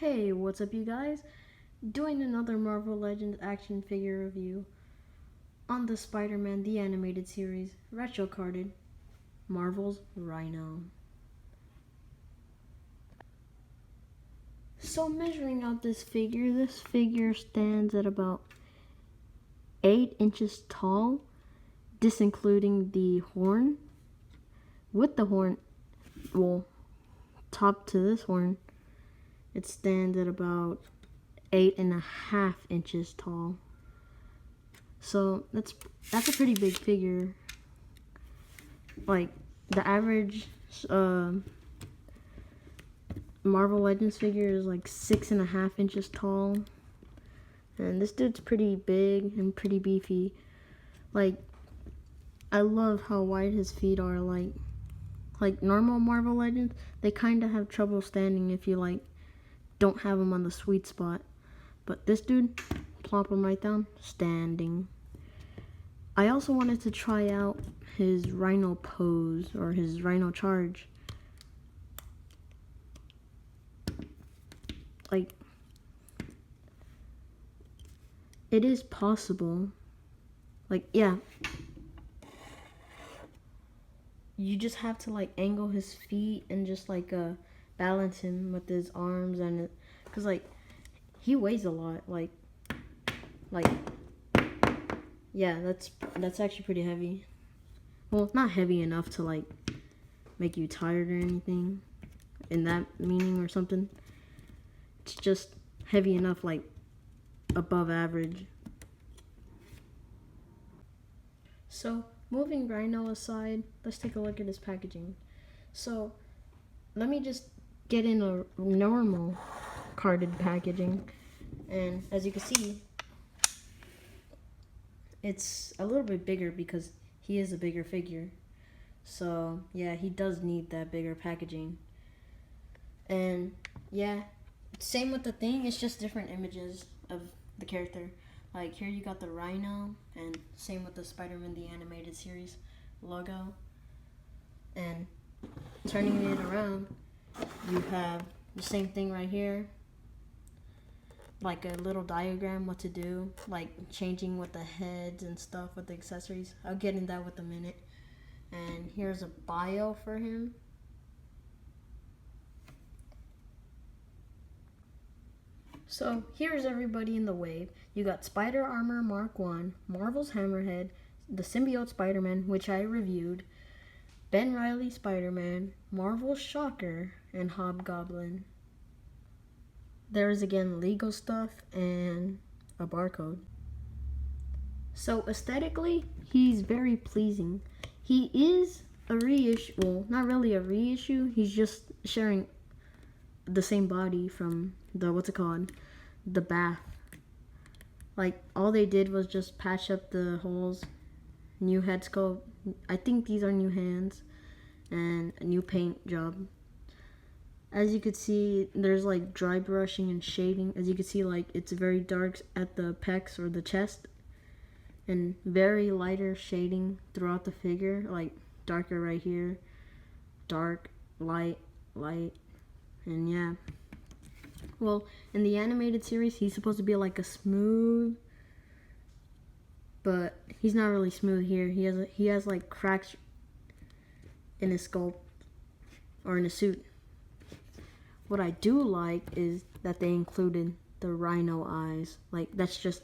Hey, what's up you guys? Doing another Marvel Legends action figure review on the Spider-Man the Animated Series, retro carded, Marvel's Rhino. So measuring out this figure stands at about 8 inches tall, this including the horn. With the horn, well, top to this horn, it stands at about 8.5 inches tall. So that's a pretty big figure. Like the average Marvel Legends figure is like 6.5 inches tall, and this dude's pretty big and pretty beefy. Like I love how wide his feet are. Like normal Marvel Legends, they kind of have trouble standing if you like don't have them on the sweet spot. But this dude, plop him right down, standing. I also wanted to try out his rhino pose or his rhino charge. Like, it is possible. Like, yeah. You just have to like angle his feet and just like balance him with his arms and cause like he weighs a lot. Like yeah, that's actually pretty heavy. Well, not heavy enough to like make you tired or anything in that meaning or something. It's just heavy enough, like above average. So moving Rhino aside, let's take a look at his packaging. So let me just get in a normal carded packaging, and as you can see, it's a little bit bigger because he is a bigger figure. So yeah, he does need that bigger packaging. And yeah, same with the thing, it's just different images of the character. Like here you got the Rhino, and same with the Spider-Man the Animated Series logo. And turning it around, you have the same thing right here. Like a little diagram what to do, like changing with the heads and stuff with the accessories. I'll get in that with a minute. And here's a bio for him. So here's everybody in the wave. You got Spider Armor Mark 1, Marvel's Hammerhead, the Symbiote Spider-Man, which I reviewed, Ben Reilly Spider-Man, Marvel's Shocker, and Hobgoblin. There is again legal stuff and a barcode. So aesthetically, he's very pleasing. He is a reissue, well, not really a reissue, he's just sharing the same body from the bath. Like all they did was just patch up the holes, new head sculpt. I think these are new hands and a new paint job. As you could see, there's like dry brushing and shading. As you can see, like it's very dark at the pecs or the chest, and very lighter shading throughout the figure, like darker right here, dark, light, light, and yeah. Well, in the animated series, he's supposed to be like a smooth, but he's not really smooth here. He has like cracks in his sculpt or in his suit. What I do like is that they included the rhino eyes. Like that's just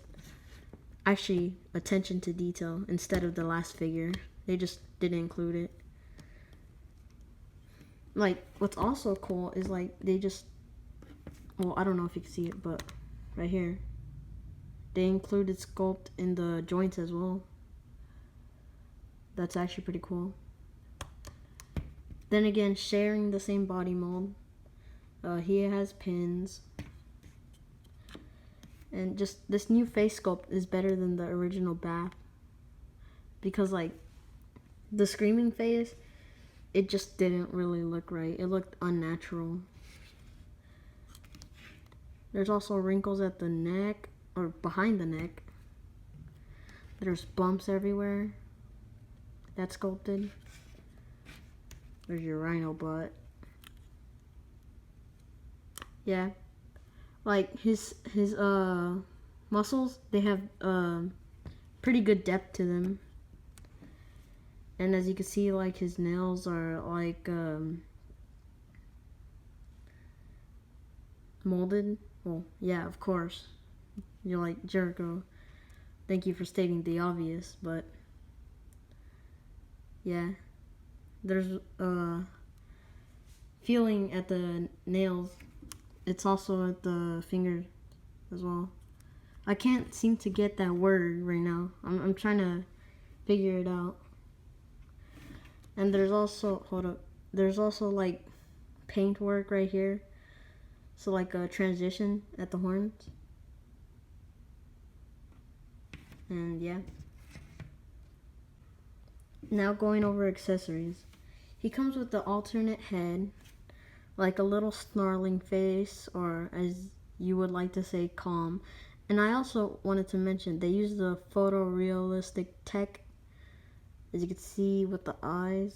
actually attention to detail instead of the last figure. They just didn't include it. Like what's also cool is like they just, well, I don't know if you can see it, but right here, they included sculpt in the joints as well. That's actually pretty cool. Then again, sharing the same body mold. He has pins. And just this new face sculpt is better than the original bath. Because like, the screaming face, it just didn't really look right. It looked unnatural. There's also wrinkles at the neck, or behind the neck. There's bumps everywhere. That's sculpted. There's your rhino butt. Yeah. like his muscles, they have pretty good depth to them. And as you can see, like his nails are like molded. Well, yeah, of course. You're like, Jericho, thank you for stating the obvious, but yeah. There's feeling at the nails. It's also at the fingers as well. I can't seem to get that word right now. I'm trying to figure it out. And there's also, hold up, there's also like paint work right here. So like a transition at the horns. And yeah. Now going over accessories. He comes with the alternate head, like a little snarling face, or as you would like to say, calm. And I also wanted to mention, they use the photorealistic tech, as you can see with the eyes.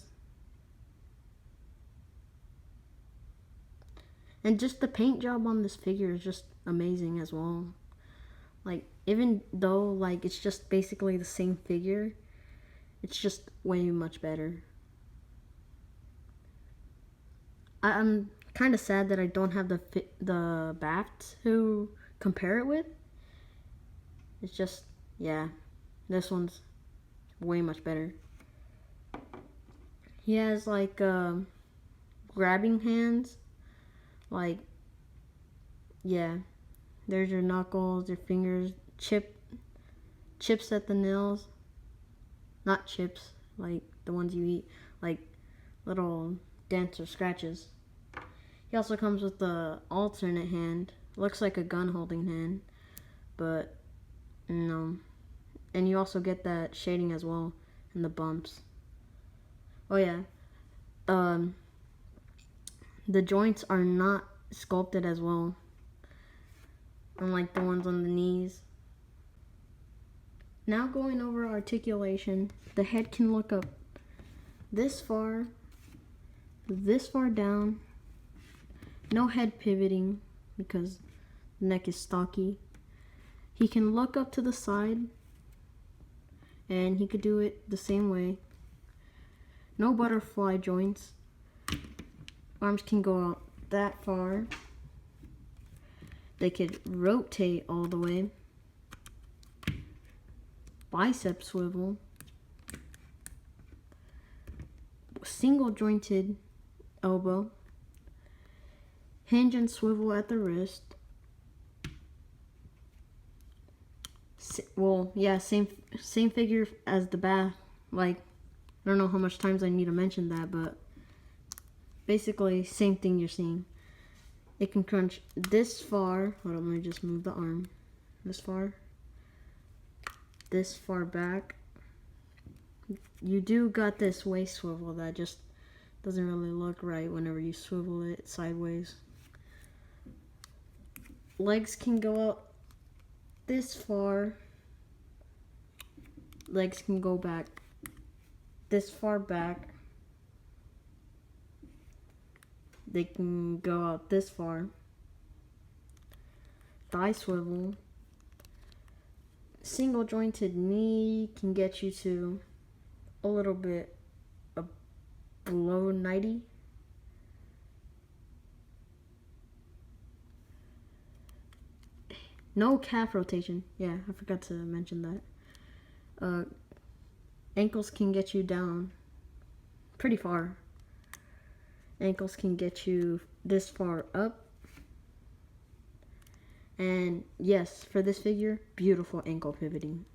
And just the paint job on this figure is just amazing as well. Like, even though like it's just basically the same figure, it's just way much better. I'm kind of sad that I don't have the bath to compare it with. It's just, yeah, this one's way much better. He has like grabbing hands. Like, yeah, there's your knuckles, your fingers, chips at the nails. Not chips, like the ones you eat, like little dents or scratches. He also comes with the alternate hand. Looks like a gun holding hand, but no. And you also get that shading as well and the bumps. Oh yeah. The joints are not sculpted as well, unlike the ones on the knees. Now going over articulation, the head can look up this far down. No head pivoting because the neck is stocky. He can look up to the side, and he could do it the same way. No butterfly joints. Arms can go out that far. They could rotate all the way. Bicep swivel. Single jointed elbow. Hinge and swivel at the wrist. Well, yeah, same figure as the bath. Like, I don't know how much times I need to mention that, but basically same thing you're seeing. It can crunch this far. Hold on, let me just move the arm. This far back. You do got this waist swivel that just doesn't really look right whenever you swivel it sideways. Legs can go out this far. Legs can go back this far back. They can go out this far. Thigh swivel. Single jointed knee can get you to a little bit below 90. No calf rotation. Yeah, I forgot to mention that. Ankles can get you down pretty far. Ankles can get you this far up. And yes, for this figure, beautiful ankle pivoting.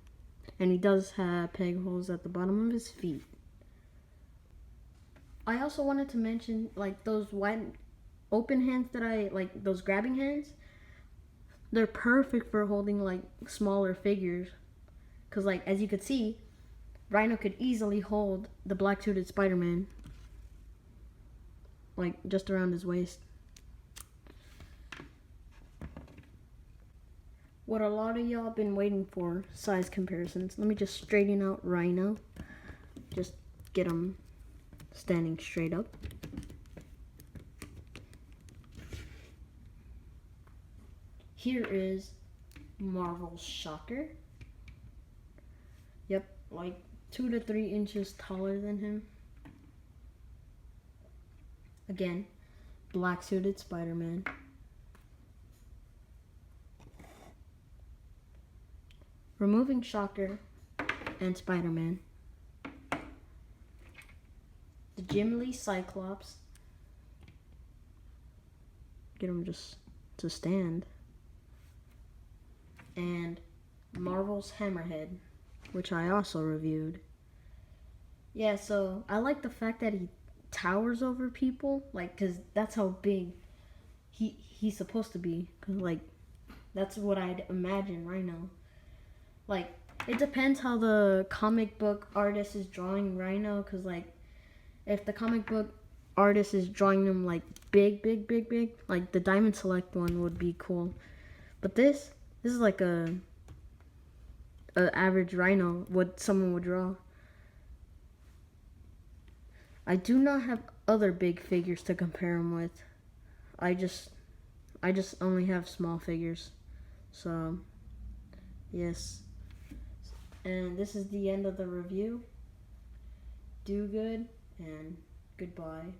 And he does have peg holes at the bottom of his feet. I also wanted to mention, like, those wide open hands that I like, those grabbing hands. They're perfect for holding like smaller figures, because like as you could see, Rhino could easily hold the black-suited Spider-Man like just around his waist. What a lot of y'all been waiting for, size comparisons. Let me just straighten out Rhino. Just get him standing straight up. here is Marvel's Shocker. Yep, like 2 to 3 inches taller than him. Again, black suited Spider-Man. Removing Shocker and Spider-Man. The Jim Lee Cyclops. Get him just to stand. And Marvel's Hammerhead, which I also reviewed. Yeah, so I like the fact that he towers over people, like, cause that's how big he's supposed to be. Cause like that's what I'd imagine Rhino. Like, it depends how the comic book artist is drawing Rhino, cause like if the comic book artist is drawing them like big, like the Diamond Select one would be cool. But this is like a average Rhino, what someone would draw. I do not have other big figures to compare him with. I just only have small figures. So, yes. And this is the end of the review. Do good and goodbye.